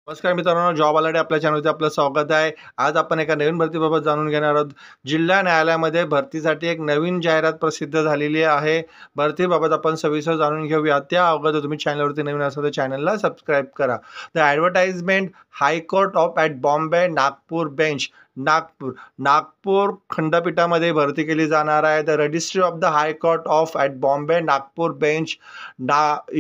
नमस्कार मित्रांनो, job alert आपल्या चॅनलवरती आपलं स्वागत आहे. आज आपण एका नवीन भरतीबाबत जाणून घेणार आहोत. जिल्हा न्यायालयामध्ये भरतीसाठी एक नवीन जाहिरात प्रसिद्ध झालेली आहे. भरतीबाबत आपण सविस्तर जाणून घेऊया. त्या अगोदर तुम्ही चॅनलवरती नवीन असाल तर चॅनलला सबस्क्राईब करा. The advertisement high court of at Bombay Nagpur bench Nagpur खंडपीठामध्ये भरती केली जाणार आहे. The registry of the high court of at Bombay Nagpur bench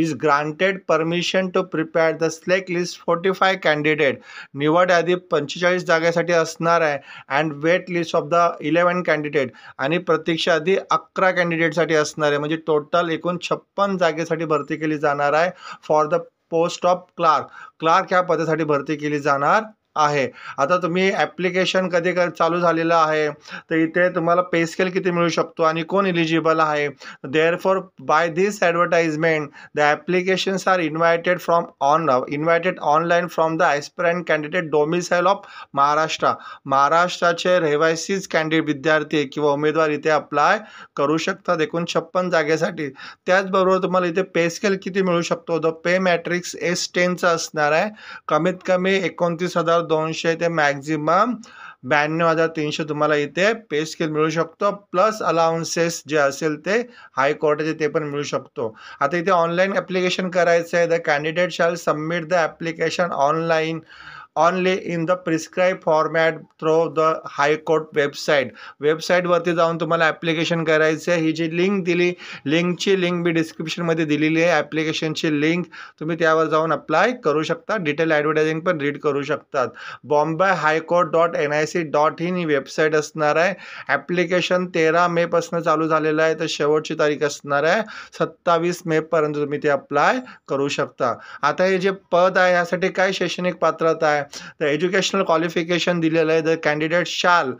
is granted permission to prepare the select list 45 candidate. निवड यादी 45 जागेसाठी असणार आहे and wait list of the 11 candidate आणि प्रतीक्षा यादी 11 कॅन्डिडेटसाठी असणार आहे. म्हणजे टोटल एकूण 56 जागेसाठी भरती केली जाणार आहे for the post of clerk ह्या पदासाठी भरती केली जाणार आहे. आता तुम्ही ॲप्लिकेशन कधी चालू झालेलं आहे तर इथे तुम्हाला पे स्केल किती मिळू शकतो आणि कोण एलिजिबल आहे. Therefore by this advertisement the applications are invited online from the aspirant candidate domicile of महाराष्ट्राचे रहिवासीच विद्यार्थी किंवा उमेदवार इथे अप्लाय करू शकतात एकूण 56 जागेसाठी. त्याचबरोबर तुम्हाला इथे पे स्केल किती मिळू शकतो. द पे मॅट्रिक्स S10चा असणार आहे. कमीत कमी 29,200 ते मॅक्झिमम 92,300 तुम्हाला इथे पे स्केल मिळू शकतो. प्लस अलाउन्सेस जे असेल ते हायकोर्टाचे ते पण मिळू शकतो. आता इथे ऑनलाईन ॲप्लिकेशन करायचं आहे. The candidate shall submit the application online only in the prescribe format through the high court वेबसाईटवरती जाऊन तुम्हाला ॲप्लिकेशन करायचं आहे. ही जी लिंक दिली लिंकची लिंक मी डिस्क्रिप्शनमध्ये दिलेली आहे. ॲप्लिकेशनची लिंक तुम्ही त्यावर जाऊन अप्लाय करू शकता. डिटेल ॲडव्हर्टायझिंग पण रीड करू शकतात. bombay.highcourt.nic.in ही वेबसाईट असणार आहे. ॲप्लिकेशन 13 मेपासून चालू झालेलं आहे तर शेवटची तारीख असणार आहे 27 मेपर्यंत तुम्ही ते अप्लाय करू शकता. आता हे जे पद आहे यासाठी काय शैक्षणिक पात्रता आहे. द एज्युकेशनल क्वालिफिकेशन दिलेलं आहे. The candidate shall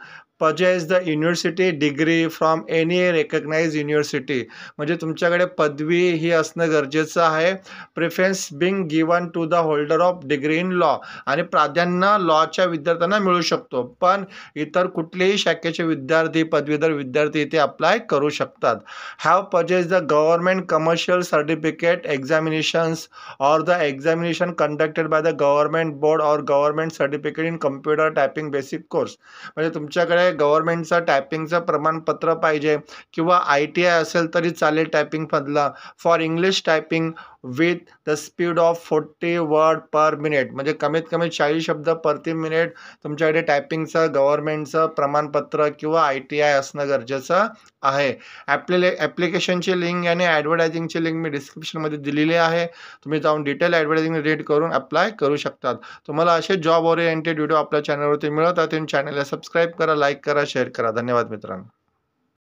possess the university degree from any recognise university. म्हणजे तुमच्याकडे पदवी ही असणं गरजेचं आहे. Preference being given to the holder of degree in law आणि प्राधान्य लॉच्या विद्यार्थ्यांना मिळू शकतो. पण इतर कुठलेही शाखेचे विद्यार्थी पदवीधर विद्यार्थी इथे अप्लाय करू शकतात. Have possess the government commercial certificate examinations or the examination conducted by the government board or government certificate in computer typing basic course. म्हणजे तुमच्याकडे गव्हर्नमेंटचं टायपिंगचं प्रमाणपत्र पाहिजे किंवा ITI असेल तरी चालेल टायपिंगमधला. For English typing with the speed of 40 word per minute. म्हणजे कमीत कमी 40 शब्द प्रति मिनिट तुमच्याकडे टायपिंगचं गव्हर्नमेंटचं प्रमाणपत्र किंवा ITI असणं गरजेचं आहे. ॲप्लिकेशनची लिंक आणि ॲडव्हर्टायझिंगची लिंक मी डिस्क्रिप्शनमध्ये दिलेली आहे. तुम्ही जाऊन डिटेल ॲडव्हर्टायझिंग रीड करून अप्लाय करू शकतात. तुम्हाला असे जॉब ओरिएंटेड व्हिडिओ आपल्या चॅनलवरती मिळत आहेत. चॅनलला सबस्क्राईब करा, लाईक करा, शेअर करा. धन्यवाद मित्रांनो.